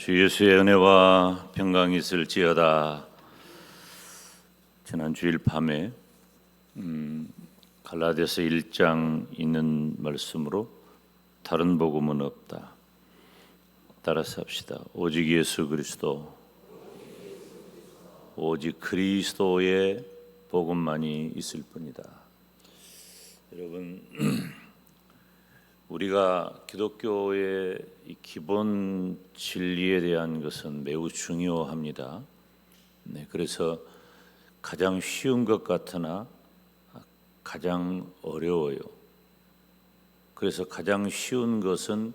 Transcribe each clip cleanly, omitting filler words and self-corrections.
주 예수의 은혜와 평강이 있을지어다. 지난 주일 밤에 갈라디아서 1장 있는 말씀으로 다른 복음은 없다. 따라서 합시다. 오직 예수 그리스도, 오직 그리스도의 복음만이 있을 뿐이다. 여러분, 우리가 기독교의 이 기본 진리에 대한 것은 매우 중요합니다. 그래서 가장 쉬운 것 같으나 가장 어려워요. 그래서 가장 쉬운 것은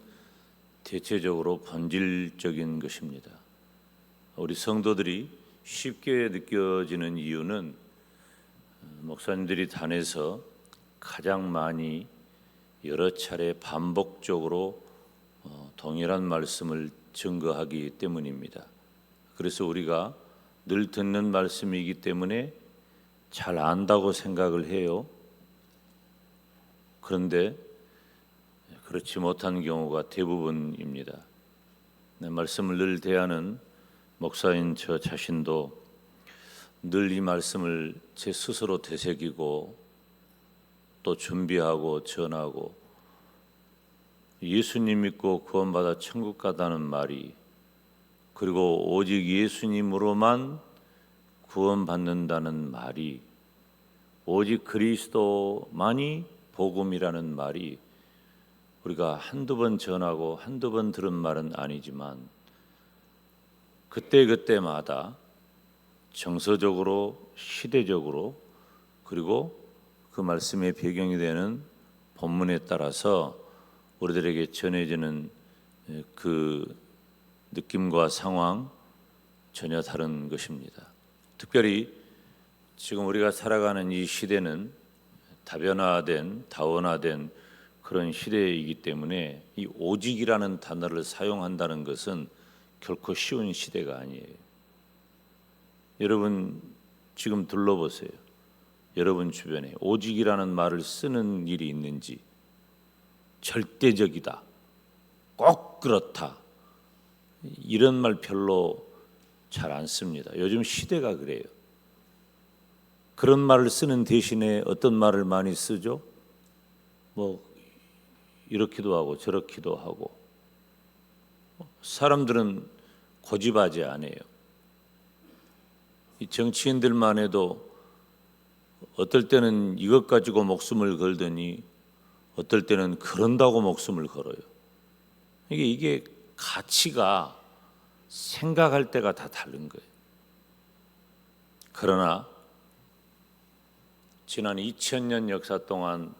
대체적으로 본질적인 것입니다. 우리 성도들이 쉽게 느껴지는 이유는 목사님들이 단에서 가장 많이 여러 차례 반복적으로 동일한 말씀을 증거하기 때문입니다. 그래서 우리가 늘 듣는 말씀이기 때문에 잘 안다고 생각을 해요. 그런데 그렇지 못한 경우가 대부분입니다. 말씀을 늘 대하는 목사인 저 자신도 늘 이 말씀을 제 스스로 되새기고 또 준비하고 전하고, 예수님 믿고 구원받아 천국 가다는 말이, 그리고 오직 예수님으로만 구원받는다는 말이, 오직 그리스도만이 복음이라는 말이 우리가 한두 번 전하고 한두 번 들은 말은 아니지만 그때그때마다 정서적으로, 시대적으로, 그리고 그 말씀의 배경이 되는 본문에 따라서 우리들에게 전해지는 그 느낌과 상황 전혀 다른 것입니다. 특별히 지금 우리가 살아가는 이 시대는 다변화된, 다원화된 그런 시대이기 때문에 이 오직이라는 단어를 사용한다는 것은 결코 쉬운 시대가 아니에요. 여러분 지금 둘러보세요. 여러분 주변에 오직이라는 말을 쓰는 일이 있는지, 절대적이다, 꼭 그렇다, 이런 말 별로 잘 안 씁니다. 요즘 시대가 그래요. 그런 말을 쓰는 대신에 어떤 말을 많이 쓰죠? 뭐 이렇기도 하고 저렇기도 하고. 사람들은 고집하지 않아요. 이 정치인들만 해도 어떨 때는 이것 가지고 목숨을 걸더니 어떨 때는 그런다고 목숨을 걸어요. 이게 가치가 생각할 때가 다 다른 거예요. 그러나 지난 2000년 역사 동안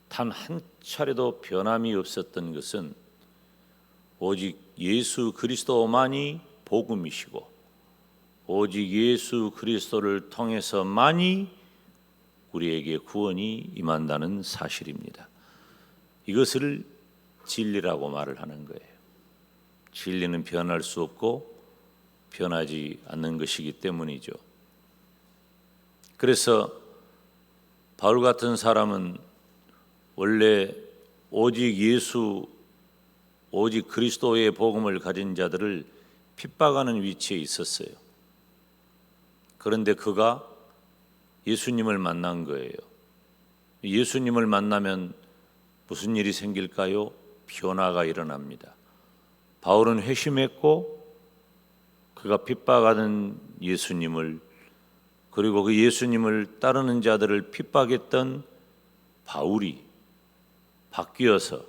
단 한 차례도 변함이 없었던 것은 오직 예수 그리스도만이 복음이시고, 오직 예수 그리스도를 통해서만이 우리에게 구원이 임한다는 사실입니다. 이것을 진리라고 말을 하는 거예요. 진리는 변할 수 없고 변하지 않는 것이기 때문이죠. 그래서 바울 같은 사람은 원래 오직 예수, 오직 그리스도의 복음을 가진 자들을 핍박하는 위치에 있었어요. 그런데 그가 예수님을 만난 거예요. 예수님을 만나면 무슨 일이 생길까요? 변화가 일어납니다. 바울은 회심했고, 그가 핍박하던 예수님을, 그리고 그 예수님을 따르는 자들을 핍박했던 바울이 바뀌어서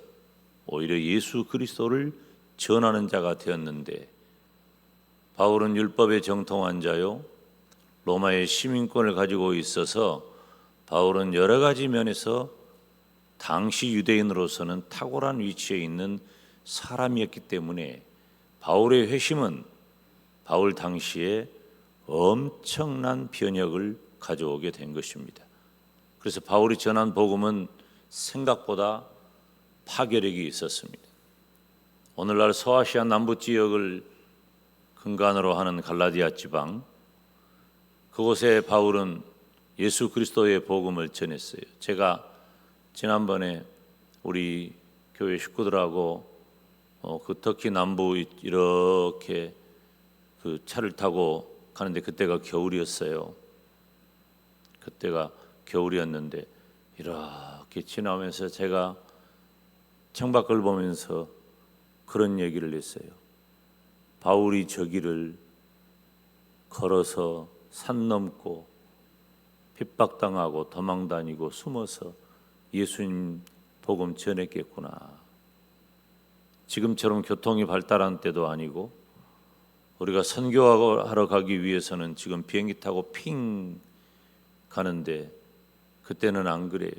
오히려 예수 그리스도를 전하는 자가 되었는데, 바울은 율법에 정통한 자요, 로마의 시민권을 가지고 있어서 바울은 여러 가지 면에서 당시 유대인으로서는 탁월한 위치에 있는 사람이었기 때문에 바울의 회심은 바울 당시에 엄청난 변혁을 가져오게 된 것입니다. 그래서 바울이 전한 복음은 생각보다 파괴력이 있었습니다. 오늘날 서아시아 남부 지역을 근간으로 하는 갈라디아 지방, 그곳에 바울은 예수 그리스도의 복음을 전했어요. 제가 지난번에 우리 교회 식구들하고 그 터키 남부 이렇게 그 차를 타고 가는데 그때가 겨울이었어요. 그때가 겨울이었는데 이렇게 지나오면서 제가 창밖을 보면서 그런 얘기를 했어요. 바울이 저 길을 걸어서 산 넘고 핍박당하고 도망다니고 숨어서 예수님 복음 전했겠구나. 지금처럼 교통이 발달한 때도 아니고 우리가 선교하러 가기 위해서는 지금 비행기 타고 핑 가는데 그때는 안 그래요.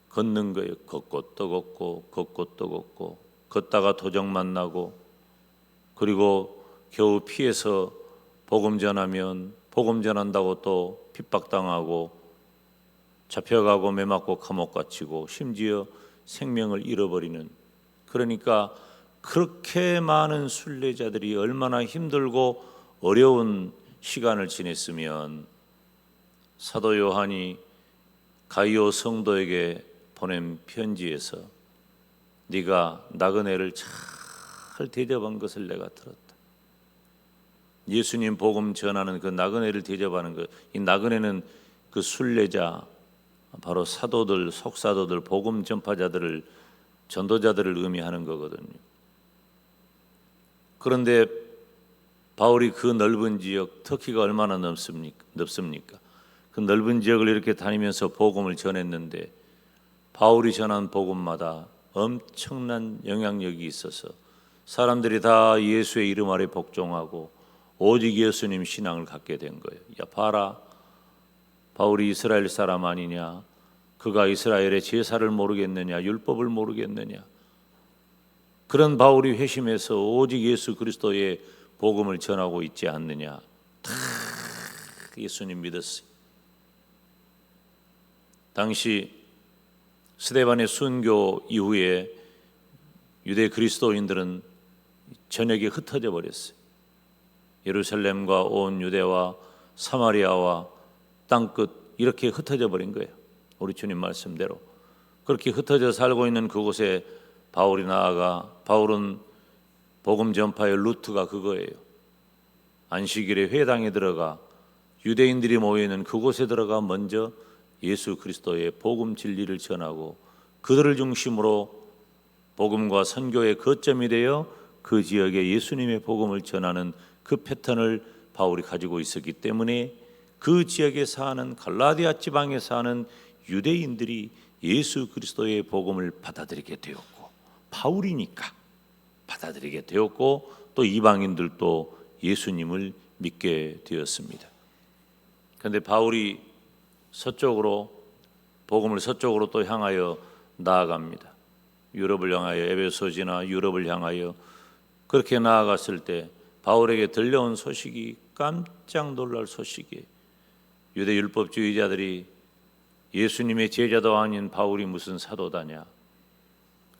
걷는 거예요. 걷고 또 걷고 걷고 또 걷고 걷다가 도적 만나고 그리고 겨우 피해서 복음 전하면 복음 전한다고 또 핍박당하고 잡혀가고 매맞고 감옥 갇히고 심지어 생명을 잃어버리는, 그러니까 그렇게 많은 순례자들이 얼마나 힘들고 어려운 시간을 지냈으면 사도 요한이 가이오 성도에게 보낸 편지에서 네가 나그네를 잘 대접한 것을 내가 들었다. 예수님 복음 전하는 그 나그네를 대접하는 것, 이 나그네는 그 순례자, 바로 사도들, 속사도들, 복음 전파자들을, 전도자들을 의미하는 거거든요. 그런데 바울이 그 넓은 지역, 터키가 얼마나 넓습니까? 그 넓은 지역을 이렇게 다니면서 복음을 전했는데 바울이 전한 복음마다 엄청난 영향력이 있어서 사람들이 다 예수의 이름 아래 복종하고 오직 예수님 신앙을 갖게 된 거예요. 야, 봐라, 바울이 이스라엘 사람 아니냐? 그가 이스라엘의 제사를 모르겠느냐? 율법을 모르겠느냐? 그런 바울이 회심해서 오직 예수 그리스도의 복음을 전하고 있지 않느냐? 다 예수님 믿었어요. 당시 스데반의 순교 이후에 유대 그리스도인들은 전역에 흩어져 버렸어요. 예루살렘과 온 유대와 사마리아와 땅끝 이렇게 흩어져 버린 거예요. 우리 주님 말씀대로 그렇게 흩어져 살고 있는 그곳에 바울이 나아가, 바울은 복음 전파의 루트가 그거예요. 안식일에 회당에 들어가 유대인들이 모여있는 그곳에 들어가 먼저 예수 그리스도의 복음 진리를 전하고 그들을 중심으로 복음과 선교의 거점이 되어 그 지역에 예수님의 복음을 전하는 그 패턴을 바울이 가지고 있었기 때문에 그 지역에 사는 갈라디아 지방에 사는 유대인들이 예수 그리스도의 복음을 받아들이게 되었고, 바울이니까 받아들이게 되었고, 또 이방인들도 예수님을 믿게 되었습니다. 그런데 바울이 서쪽으로, 복음을 서쪽으로 또 향하여 나아갑니다. 유럽을 향하여, 에베소지나 유럽을 향하여 그렇게 나아갔을 때 바울에게 들려온 소식이 깜짝 놀랄 소식이에요. 유대 율법주의자들이 예수님의 제자도 아닌 바울이 무슨 사도다냐,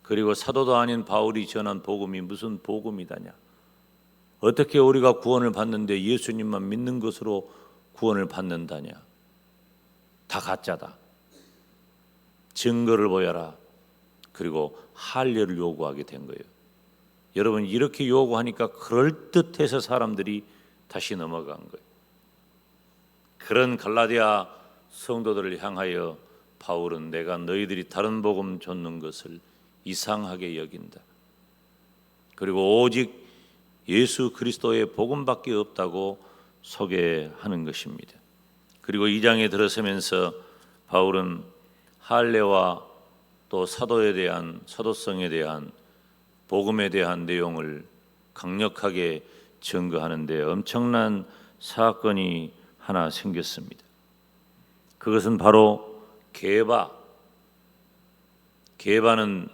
그리고 사도도 아닌 바울이 전한 복음이 무슨 복음이다냐, 어떻게 우리가 구원을 받는데 예수님만 믿는 것으로 구원을 받는다냐, 다 가짜다, 증거를 보여라, 그리고 할례를 요구하게 된 거예요. 여러분, 이렇게 요구하니까 그럴듯해서 사람들이 다시 넘어간 거예요. 그런 갈라디아 성도들을 향하여 바울은 내가 너희들이 다른 복음 줬는 것을 이상하게 여긴다. 그리고 오직 예수 그리스도의 복음밖에 없다고 소개하는 것입니다. 그리고 2장에 들어서면서 바울은 할례와 또 사도에 대한, 사도성에 대한, 복음에 대한 내용을 강력하게 증거하는데 엄청난 사건이 하나 생겼습니다. 그것은 바로 게바는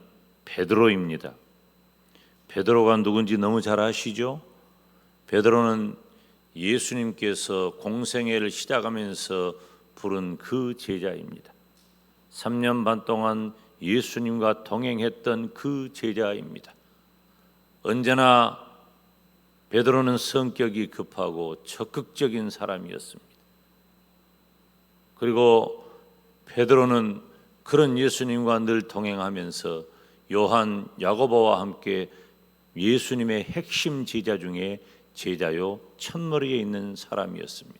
베드로입니다. 베드로가 누군지 너무 잘 아시죠? 베드로는 예수님께서 공생애를 시작하면서 부른 그 제자입니다. 3년 반 동안 예수님과 동행했던 그 제자입니다. 언제나 베드로는 성격이 급하고 적극적인 사람이었습니다. 그리고 베드로는 그런 예수님과 늘 동행하면서 요한, 야고보와 함께 예수님의 핵심 제자 중에 제자요 첫머리에 있는 사람이었습니다.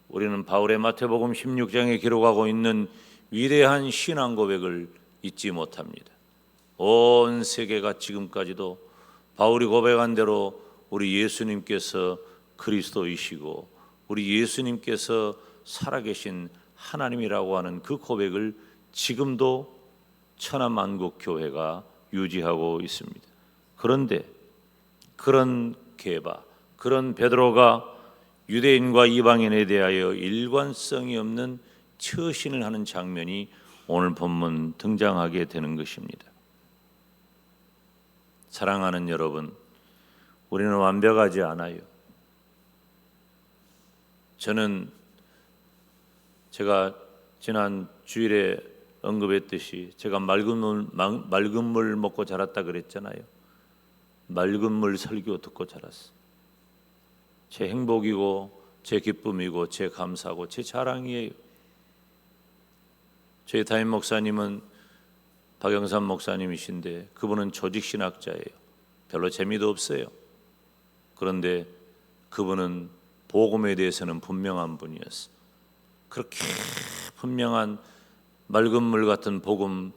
우리는 바울의 마태복음 16장에 기록하고 있는 위대한 신앙 고백을 잊지 못합니다. 온 세계가 지금까지도 바울이 고백한 대로 우리 예수님께서 그리스도이시고 우리 예수님께서 살아계신 하나님이라고 하는 그 고백을 지금도 천하만국교회가 유지하고 있습니다. 그런데 그런 게바, 그런 베드로가 유대인과 이방인에 대하여 일관성이 없는 처신을 하는 장면이 오늘 본문 등장하게 되는 것입니다. 사랑하는 여러분, 우리는 완벽하지 않아요. 저는 제가 지난 주일에 언급했듯이 제가 맑은 물 먹고 자랐다 그랬잖아요. 맑은 물 설교 듣고 자랐어요. 제 행복이고 제 기쁨이고 제 감사고 제 자랑이에요. 저희 담임 목사님은 박영삼 목사님이신데 그분은 조직신학자예요. 별로 재미도 없어요. 그런데 그분은 복음에 대해서는 분명한 분이었어요. 그렇게 분명한 맑은 물 같은 복음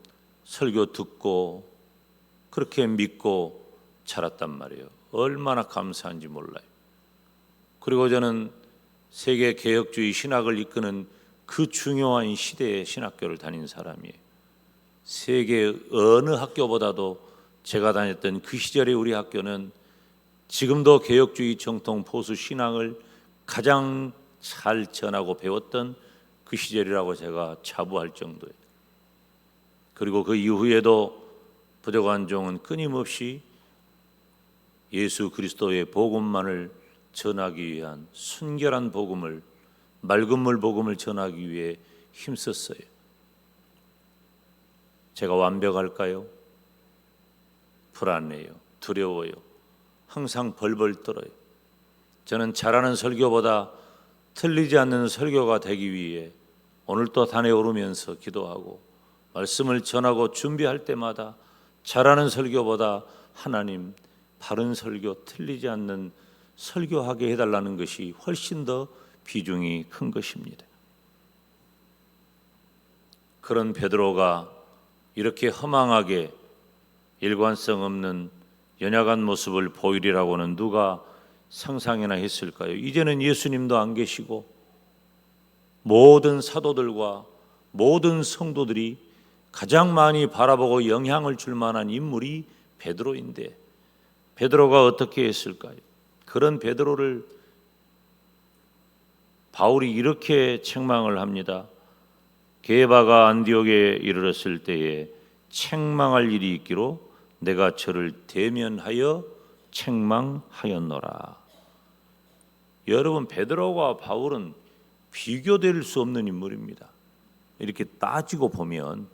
설교 듣고 그렇게 믿고 자랐단 말이에요. 얼마나 감사한지 몰라요. 그리고 저는 세계 개혁주의 신학을 이끄는 그 중요한 시대의 신학교를 다닌 사람이에요. 세계 어느 학교보다도 제가 다녔던 그 시절의 우리 학교는 지금도 개혁주의 정통 보수 신앙을 가장 잘 전하고 배웠던 그 시절이라고 제가 자부할 정도예요. 그리고 그 이후에도 부족한 종은 끊임없이 예수 그리스도의 복음만을 전하기 위한 순결한 복음을, 맑은 물 복음을 전하기 위해 힘썼어요. 제가 완벽할까요? 불안해요. 두려워요. 항상 벌벌 떨어요. 저는 잘하는 설교보다 틀리지 않는 설교가 되기 위해 오늘 또 단에 오르면서 기도하고 말씀을 전하고 준비할 때마다 잘하는 설교보다 하나님 바른 설교, 틀리지 않는 설교하게 해달라는 것이 훨씬 더 비중이 큰 것입니다. 그런 베드로가 이렇게 허망하게 일관성 없는 연약한 모습을 보이리라고는 누가 상상이나 했을까요? 이제는 예수님도 안 계시고 모든 사도들과 모든 성도들이 가장 많이 바라보고 영향을 줄 만한 인물이 베드로인데 베드로가 어떻게 했을까요? 그런 베드로를 바울이 이렇게 책망을 합니다. 게바가 안디옥에 이르렀을 때에 책망할 일이 있기로 내가 저를 대면하여 책망하였노라. 여러분, 베드로와 바울은 비교될 수 없는 인물입니다. 이렇게 따지고 보면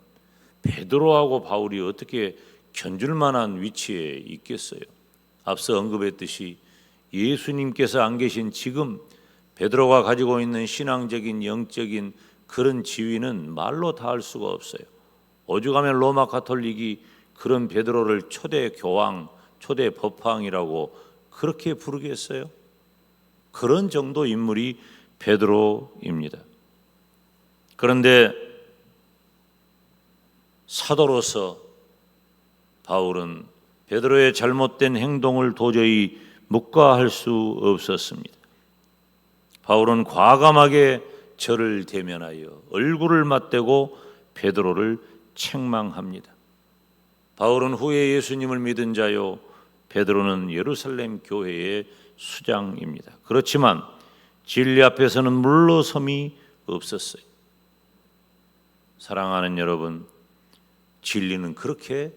베드로하고 바울이 어떻게 견줄 만한 위치에 있겠어요? 앞서 언급했듯이 예수님께서 안 계신 지금 베드로가 가지고 있는 신앙적인 영적인 그런 지위는 말로 다 할 수가 없어요. 오죽하면 로마 가톨릭이 그런 베드로를 초대 교황, 초대 법황이라고 그렇게 부르겠어요? 그런 정도 인물이 베드로입니다. 그런데 사도로서 바울은 베드로의 잘못된 행동을 도저히 묵과할 수 없었습니다. 바울은 과감하게 저를 대면하여 얼굴을 맞대고 베드로를 책망합니다. 바울은 후에 예수님을 믿은 자요, 베드로는 예루살렘 교회의 수장입니다. 그렇지만 진리 앞에서는 물러섬이 없었어요. 사랑하는 여러분, 진리는 그렇게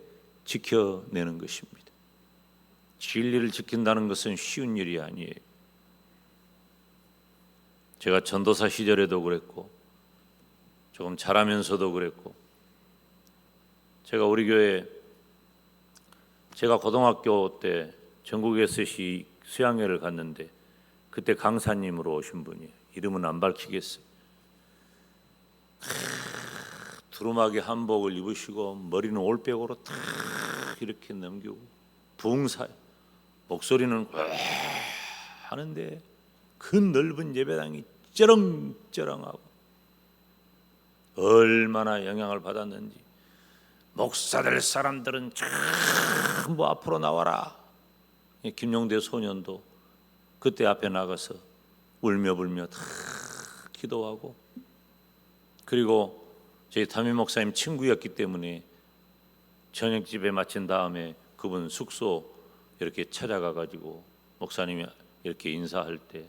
지켜내는 것입니다. 진리를 지킨다는 것은 쉬운 일이 아니에요. 제가 전도사 시절에도 그랬고 조금 자라면서도 그랬고 제가 우리 교회 제가 고등학교 때 전국 SC 수양회를 갔는데 그때 강사님으로 오신 분이에요. 이름은 안 밝히겠어요. 두루마기 한복을 입으시고 머리는 올백으로 탁 이렇게 넘기고 부흥사에 목소리는 와 하는데 그 넓은 예배당이 쩌렁쩌렁하고 얼마나 영향을 받았는지 목사될 사람들은 전부 앞으로 나와라. 김용대 소년도 그때 앞에 나가서 울며 불며 다 기도하고, 그리고 저희 담임 목사님 친구였기 때문에 저녁 집에 마친 다음에 그분 숙소 이렇게 찾아가 가지고 목사님이 이렇게 인사할 때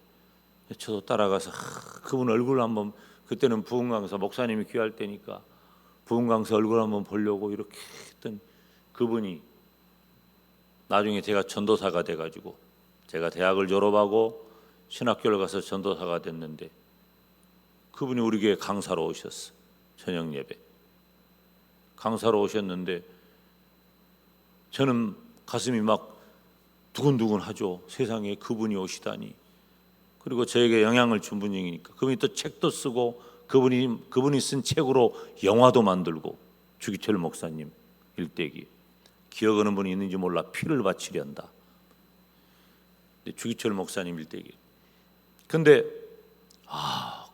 저도 따라가서 그분 얼굴 한번, 그때는 부흥강사 목사님이 귀할 때니까 부흥강사 얼굴 한번 보려고 이렇게 했던 그분이 나중에 제가 전도사가 돼가지고 제가 대학을 졸업하고 신학교를 가서 전도사가 됐는데 그분이 우리 교회 강사로 오셨어. 저녁 예배 강사로 오셨는데 저는 가슴이 막 두근두근하죠. 세상에 그분이 오시다니. 그리고 저에게 영향을 준 분이니까 그분이 또 책도 쓰고 그분이 쓴 책으로 영화도 만들고, 주기철 목사님 일대기 기억하는 분이 있는지 몰라. 피를 바치련다. 주기철 목사님 일대기. 근데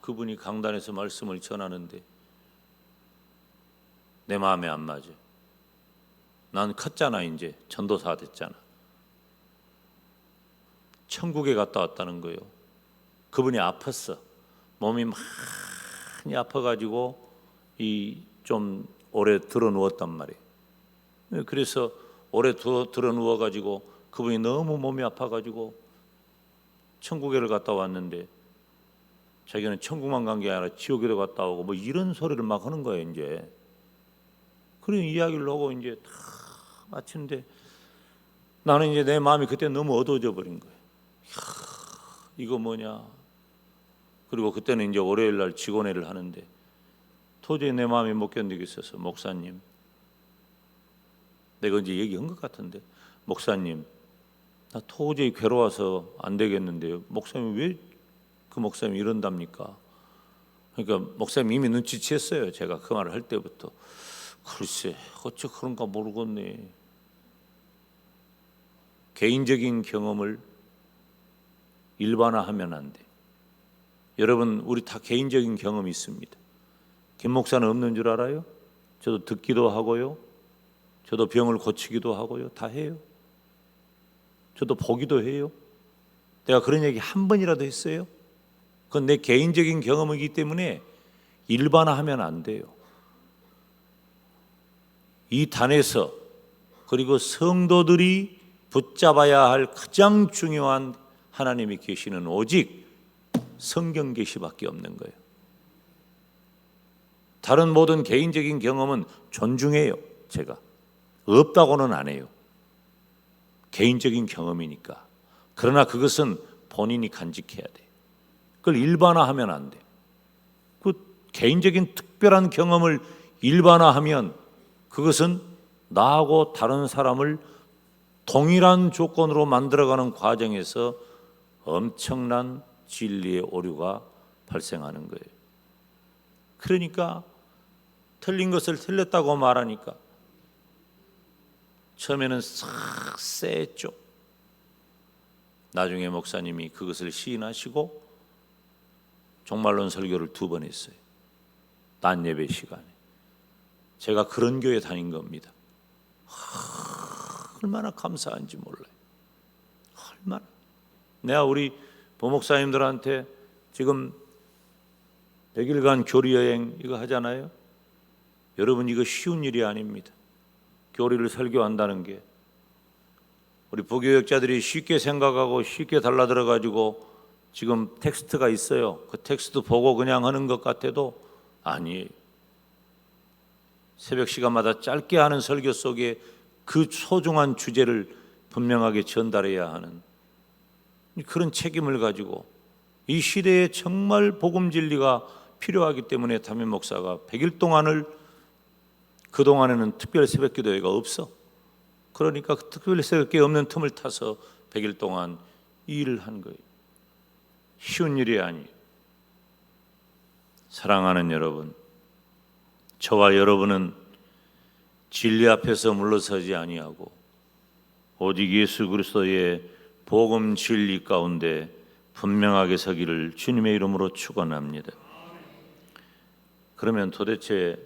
그분이 강단에서 말씀을 전하는데 내 마음에 안 맞아. 난 컸잖아. 이제 전도사 됐잖아. 천국에 갔다 왔다는 거예요. 그분이 아팠어. 몸이 많이 아파가지고 좀 오래 들어 누웠단 말이에요. 그래서 오래 들어 누워가지고 그분이 너무 몸이 아파가지고 천국에를 갔다 왔는데 자기는 천국만 간 게 아니라 지옥에도 갔다 오고 뭐 이런 소리를 막 하는 거예요. 이제 그런 이야기를 하고 이제 다 마치는데 나는 이제 내 마음이 그때 너무 어두워져 버린 거예요. 이거 뭐냐. 그리고 그때는 이제 월요일 날 직원회를 하는데 도저히 내 마음이 못 견디겠어서 목사님, 내가 이제 얘기한 것 같은데 목사님 나 도저히 괴로워서 안 되겠는데요. 목사님 왜 그 목사님이 이런답니까? 그러니까 목사님 이미 눈치챘어요. 제가 그 말을 할 때부터. 글쎄 어째 그런가 모르겠네. 개인적인 경험을 일반화하면 안 돼. 여러분 우리 다 개인적인 경험이 있습니다. 김 목사는 없는 줄 알아요? 저도 듣기도 하고요. 저도 병을 고치기도 하고요. 다 해요. 저도 보기도 해요. 내가 그런 얘기 한 번이라도 했어요? 그건 내 개인적인 경험이기 때문에 일반화하면 안 돼요. 이 단에서 그리고 성도들이 붙잡아야 할 가장 중요한 하나님이 계시는 오직 성경 계시밖에 없는 거예요. 다른 모든 개인적인 경험은 존중해요. 제가 없다고는 안 해요. 개인적인 경험이니까. 그러나 그것은 본인이 간직해야 돼. 그걸 일반화하면 안 돼. 그 개인적인 특별한 경험을 일반화하면 그것은 나하고 다른 사람을 동일한 조건으로 만들어가는 과정에서 엄청난 진리의 오류가 발생하는 거예요. 그러니까 틀린 것을 틀렸다고 말하니까 처음에는 싹 쎄했죠. 나중에 목사님이 그것을 시인하시고 종말론 설교를 2번 했어요. 딴 예배 시간에. 제가 그런 교회 다닌 겁니다. 얼마나 감사한지 몰라요. 얼마나. 내가 우리 부목사님들한테 지금 100일간 교리여행 이거 하잖아요. 여러분 이거 쉬운 일이 아닙니다. 교리를 설교한다는 게 우리 부교역자들이 쉽게 생각하고 쉽게 달라들어가지고 지금 텍스트가 있어요. 그 텍스트 보고 그냥 하는 것 같아도 아니에요. 새벽 시간마다 짧게 하는 설교 속에 그 소중한 주제를 분명하게 전달해야 하는 그런 책임을 가지고 이 시대에 정말 복음 진리가 필요하기 때문에 담임 목사가 100일 동안을, 그동안에는 특별 새벽 기도회가 없어. 그러니까 그 특별 새벽 기도 없는 틈을 타서 100일 동안 이 일을 한 거예요. 쉬운 일이 아니에요. 사랑하는 여러분, 저와 여러분은 진리 앞에서 물러서지 아니하고 오직 예수 그리스도의 복음 진리 가운데 분명하게 서기를 주님의 이름으로 축원합니다. 그러면 도대체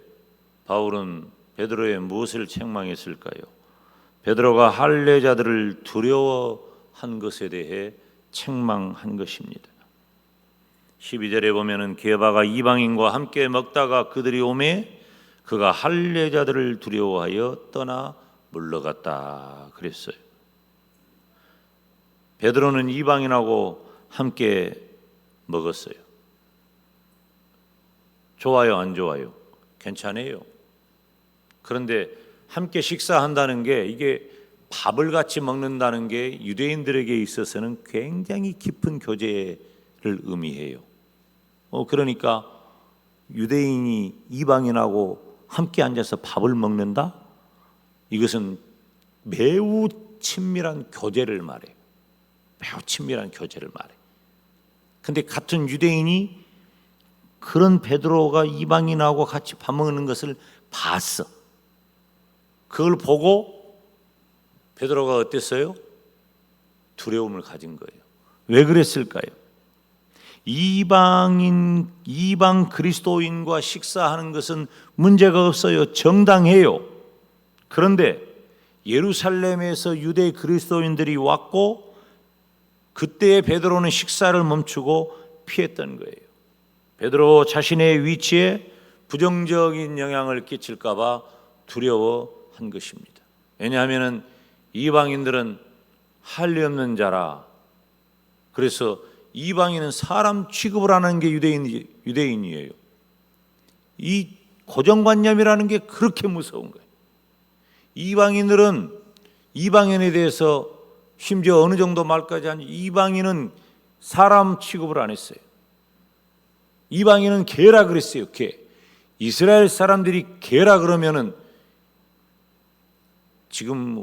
바울은 베드로의 무엇을 책망했을까요? 베드로가 할례자들을 두려워한 것에 대해 책망한 것입니다. 12절에 보면은 게바가 이방인과 함께 먹다가 그들이 오매 그가 할례자들을 두려워하여 떠나 물러갔다 그랬어요. 베드로는 이방인하고 함께 먹었어요. 좋아요, 안 좋아요? 괜찮아요. 그런데 함께 식사한다는 게, 이게 밥을 같이 먹는다는 게 유대인들에게 있어서는 굉장히 깊은 교제를 의미해요. 그러니까 유대인이 이방인하고 함께 앉아서 밥을 먹는다? 이것은 매우 친밀한 교제를 말해요. 매우 친밀한 교제를 말해요. 근데 같은 유대인이 그런 베드로가 이방인하고 같이 밥 먹는 것을 봤어. 그걸 보고 베드로가 어땠어요? 두려움을 가진 거예요. 왜 그랬을까요? 이방 그리스도인과 식사하는 것은 문제가 없어요. 정당해요. 그런데 예루살렘에서 유대 그리스도인들이 왔고 그때 베드로는 식사를 멈추고 피했던 거예요. 베드로 자신의 위치에 부정적인 영향을 끼칠까 봐 두려워한 것입니다. 왜냐하면 이방인들은 할례 없는 자라. 그래서 이방인은 사람 취급을 하는 게 유대인이에요. 이 고정관념이라는 게 그렇게 무서운 거예요. 이방인들은 이방인에 대해서 심지어 어느 정도 말까지 하니 이방인은 사람 취급을 안 했어요. 이방인은 개라 그랬어요. 개. 이스라엘 사람들이 개라 그러면은 지금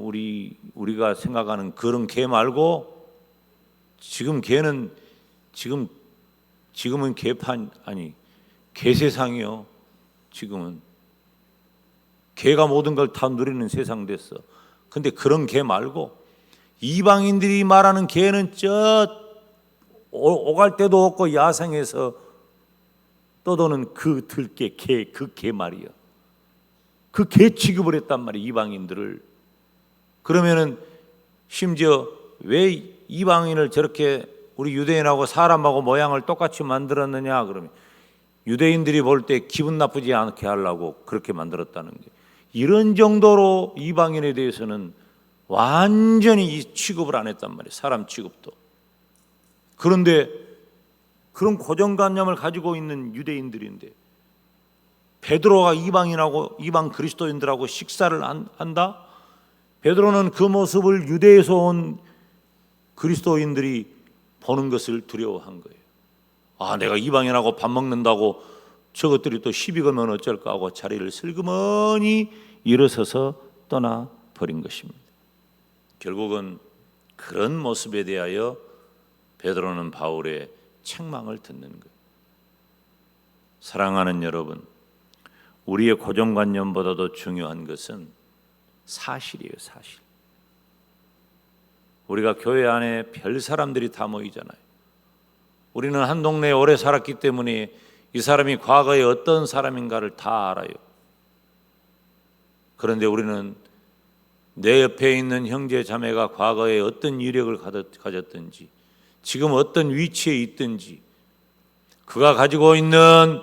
우리가 생각하는 그런 개 말고 지금 개는 지금은 개판 아니 개 세상이요. 지금은 개가 모든 걸 다 누리는 세상 됐어. 근데 그런 개 말고 이방인들이 말하는 개는 오갈 데도 없고 야생에서 떠도는 그 들개 그 개 말이야. 그 개 취급을 했단 말이야, 이방인들을. 그러면은 심지어 왜 이방인을 저렇게 우리 유대인하고 사람하고 모양을 똑같이 만들었느냐 그러면 유대인들이 볼 때 기분 나쁘지 않게 하려고 그렇게 만들었다는 게, 이런 정도로 이방인에 대해서는 완전히 취급을 안 했단 말이에요. 사람 취급도. 그런데 그런 고정관념을 가지고 있는 유대인들인데 베드로가 이방인하고 이방 그리스도인들하고 식사를 한다? 베드로는 그 모습을 유대에서 온 그리스도인들이 보는 것을 두려워한 거예요. 내가 이방인하고 밥 먹는다고 저것들이 또 시비 걸면 어쩔까 하고 자리를 슬그머니 일어서서 떠나버린 것입니다. 결국은 그런 모습에 대하여 베드로는 바울의 책망을 듣는 거예요. 사랑하는 여러분, 우리의 고정관념보다도 중요한 것은 사실이에요. 사실. 우리가 교회 안에 별 사람들이 다 모이잖아요. 우리는 한 동네에 오래 살았기 때문에 이 사람이 과거에 어떤 사람인가를 다 알아요. 그런데 우리는 내 옆에 있는 형제 자매가 과거에 어떤 이력을 가졌든지 지금 어떤 위치에 있든지 그가 가지고 있는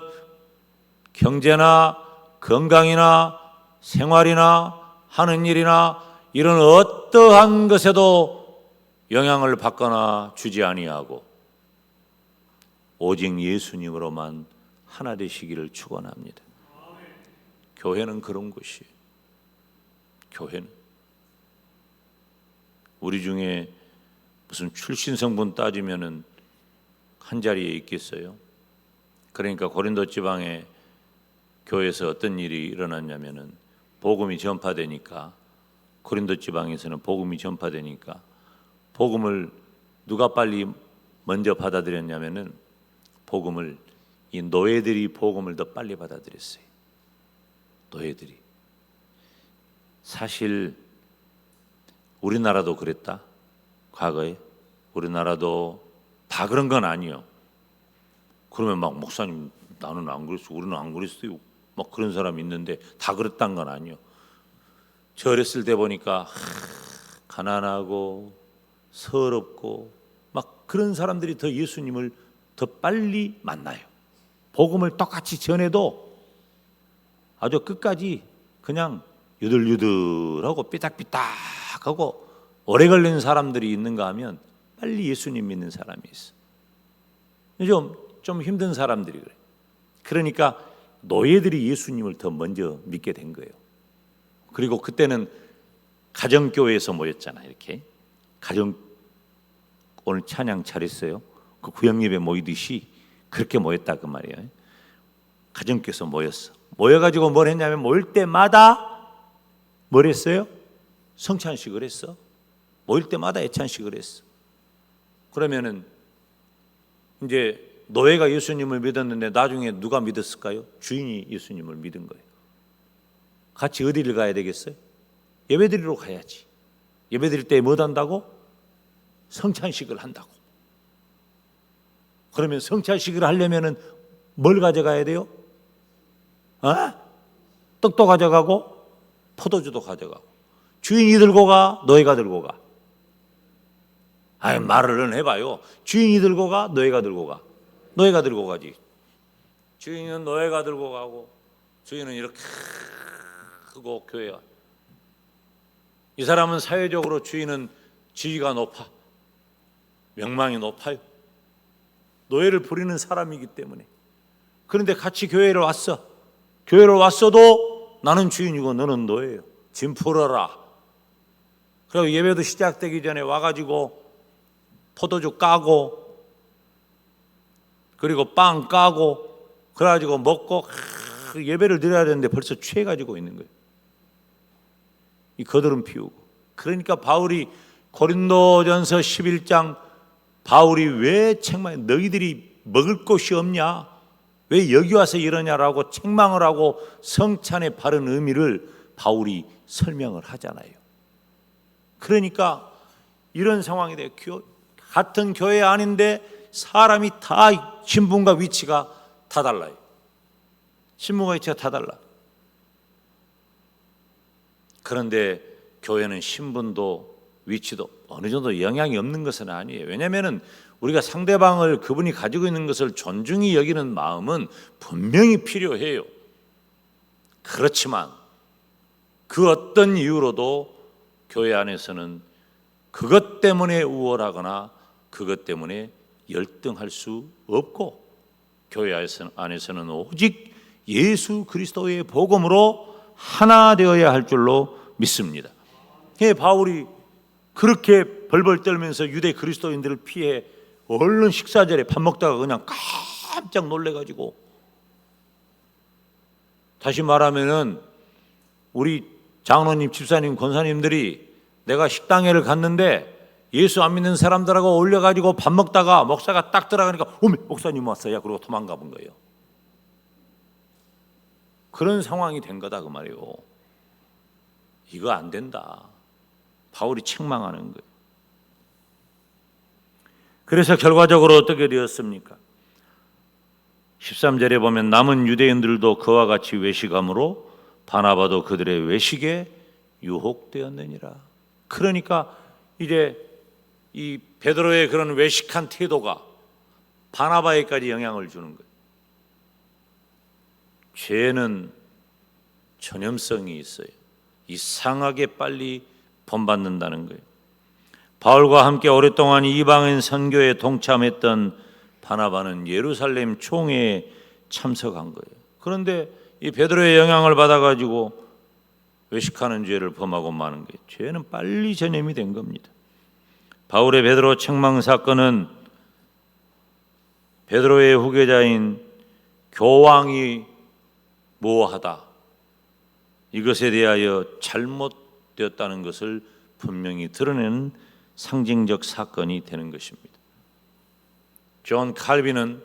경제나 건강이나 생활이나 하는 일이나 이런 어떠한 것에도 영향을 받거나 주지 아니하고 오직 예수님으로만 하나 되시기를 축원합니다. 교회는 그런 곳이에요. 교회는 우리 중에 무슨 출신 성분 따지면은 한 자리에 있겠어요? 그러니까 고린도 지방에 교회에서 어떤 일이 일어났냐면은 복음이 전파되니까, 고린도 지방에서는 복음이 전파되니까 복음을 누가 빨리 먼저 받아들였냐면은 복음을 이 노예들이 복음을 더 빨리 받아들였어요. 노예들이. 사실 우리나라도 그랬다. 과거에 우리나라도 다 그런 건 아니요. 그러면 막 목사님 나는 안 그랬어, 우리는 안 그랬어요, 막 그런 사람이 있는데 다 그랬단 건 아니요. 저 어렸을 때 보니까 가난하고 서럽고 막 그런 사람들이 더 예수님을 더 빨리 만나요. 복음을 똑같이 전해도 아주 끝까지 그냥 유들유들하고 삐딱삐딱하고 오래 걸리는 사람들이 있는가 하면 빨리 예수님 믿는 사람이 있어. 좀 힘든 사람들이 그래. 그러니까 노예들이 예수님을 더 먼저 믿게 된 거예요. 그리고 그때는 가정교회에서 모였잖아요. 이렇게 오늘 찬양 잘했어요. 그 구역예배 모이듯이 그렇게 모였다 그 말이에요. 가정교회에서 모여가지고 뭘 했냐면 모일 때마다 뭘 했어요? 성찬식을 했어. 모일 때마다 애찬식을 했어. 그러면은 이제 노예가 예수님을 믿었는데 나중에 누가 믿었을까요? 주인이 예수님을 믿은 거예요. 같이 어디를 가야 되겠어요? 예배드리러 가야지. 예배드릴 때 뭐 한다고? 성찬식을 한다고. 그러면 성찬식을 하려면은 뭘 가져가야 돼요? 떡도 가져가고 포도주도 가져가고. 주인이 들고 가, 노예가 들고 가. 말을 해봐요. 주인이 들고 가, 노예가 들고 가. 노예가 들고 가지. 주인은 노예가 들고 가고, 주인은 이렇게 크고 교회가. 이 사람은 사회적으로 주인은 지위가 높아, 명망이 높아요. 노예를 부리는 사람이기 때문에. 그런데 같이 교회를 왔어. 교회를 왔어도 나는 주인이고 너는 노예예요. 짐 풀어라. 그리고 예배도 시작되기 전에 와가지고 포도주 까고, 그리고 빵 까고, 그래가지고 먹고 예배를 드려야 되는데 벌써 취해가지고 있는 거예요. 이 거드름 피우고. 그러니까 바울이 고린도전서 11장 바울이 왜 책망해? 너희들이 먹을 것이 없냐? 왜 여기 와서 이러냐라고 책망을 하고 성찬의 바른 의미를 바울이 설명을 하잖아요. 그러니까 이런 상황이 돼요. 같은 교회 아닌데 사람이 다 신분과 위치가 다 달라요. 신분과 위치가 다 달라. 그런데 교회는 신분도 위치도 어느 정도 영향이 없는 것은 아니에요. 왜냐하면 우리가 상대방을 그분이 가지고 있는 것을 존중히 여기는 마음은 분명히 필요해요. 그렇지만 그 어떤 이유로도 교회 안에서는 그것 때문에 우월하거나 그것 때문에 열등할 수 없고, 교회 안에서는 오직 예수 그리스도의 복음으로 하나 되어야 할 줄로 믿습니다. 바울이 그렇게 벌벌 떨면서 유대 그리스도인들을 피해 얼른 식사자리에 밥 먹다가 그냥 깜짝 놀래가지고, 다시 말하면은 우리 장로님, 집사님, 권사님들이 내가 식당회를 갔는데 예수 안 믿는 사람들하고 올려가지고 밥 먹다가 목사가 딱 들어가니까 어메 목사님 왔어요. 그러고 도망가 본 거예요. 그런 상황이 된 거다 그 말이에요. 이거 안 된다. 바울이 책망하는 거예요. 그래서 결과적으로 어떻게 되었습니까? 13절에 보면 남은 유대인들도 그와 같이 외식함으로 바나바도 그들의 외식에 유혹되었느니라. 그러니까 이제 이 베드로의 그런 외식한 태도가 바나바에까지 영향을 주는 거예요. 죄는 전염성이 있어요. 이상하게 빨리 본받는다는 거예요. 바울과 함께 오랫동안 이방인 선교에 동참했던 바나바는 예루살렘 총회에 참석한 거예요. 그런데 이 베드로의 영향을 받아가지고 외식하는 죄를 범하고 마는 거예요. 죄는 빨리 전염이 된 겁니다. 바울의 베드로 책망 사건은 베드로의 후계자인 교황이 모호하다, 이것에 대하여 잘못되었다는 것을 분명히 드러내는 상징적 사건이 되는 것입니다. 존 칼빈은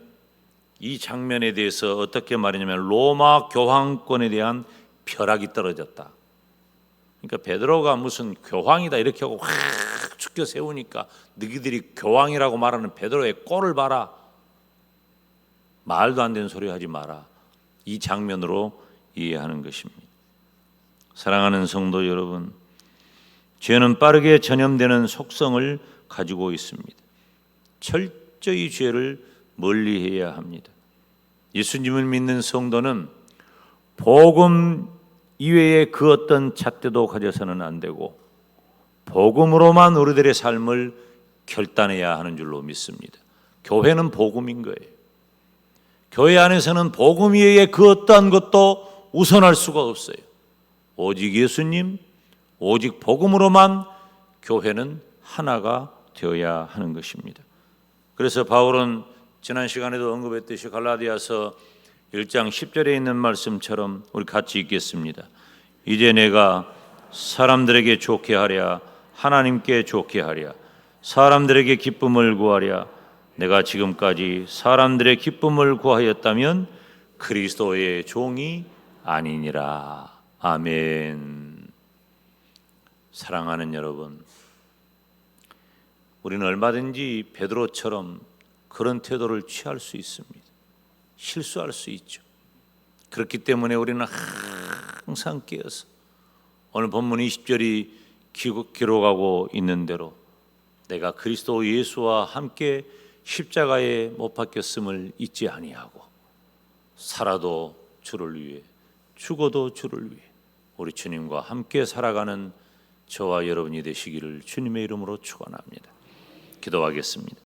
이 장면에 대해서 어떻게 말했냐면 로마 교황권에 대한 벼락이 떨어졌다. 그러니까 베드로가 무슨 교황이다 이렇게 하고 확 죽여 세우니까 너희들이 교황이라고 말하는 베드로의 꼴을 봐라. 말도 안 되는 소리 하지 마라. 이 장면으로 이해하는 것입니다. 사랑하는 성도 여러분, 죄는 빠르게 전염되는 속성을 가지고 있습니다. 철저히 죄를 멀리해야 합니다. 예수님을 믿는 성도는 복음 이외에 그 어떤 잣대도 가져서는 안 되고 복음으로만 우리들의 삶을 결단해야 하는 줄로 믿습니다. 교회는 복음인 거예요. 교회 안에서는 복음 이외에 그 어떠한 것도 우선할 수가 없어요. 오직 예수님, 오직 복음으로만 교회는 하나가 되어야 하는 것입니다. 그래서 바울은 지난 시간에도 언급했듯이 갈라디아서 1장 10절에 있는 말씀처럼 우리 같이 읽겠습니다. 이제 내가 사람들에게 좋게 하랴 하나님께 좋게 하랴 사람들에게 기쁨을 구하랴 내가 지금까지 사람들의 기쁨을 구하였다면 그리스도의 종이 아니니라. 아멘. 사랑하는 여러분, 우리는 얼마든지 베드로처럼 그런 태도를 취할 수 있습니다. 실수할 수 있죠. 그렇기 때문에 우리는 항상 깨어서 오늘 본문 20절이 기록하고 있는 대로 내가 그리스도 예수와 함께 십자가에 못 박혔음을 잊지 아니하고 살아도 주를 위해 죽어도 주를 위해 우리 주님과 함께 살아가는 저와 여러분이 되시기를 주님의 이름으로 축원합니다. 기도하겠습니다.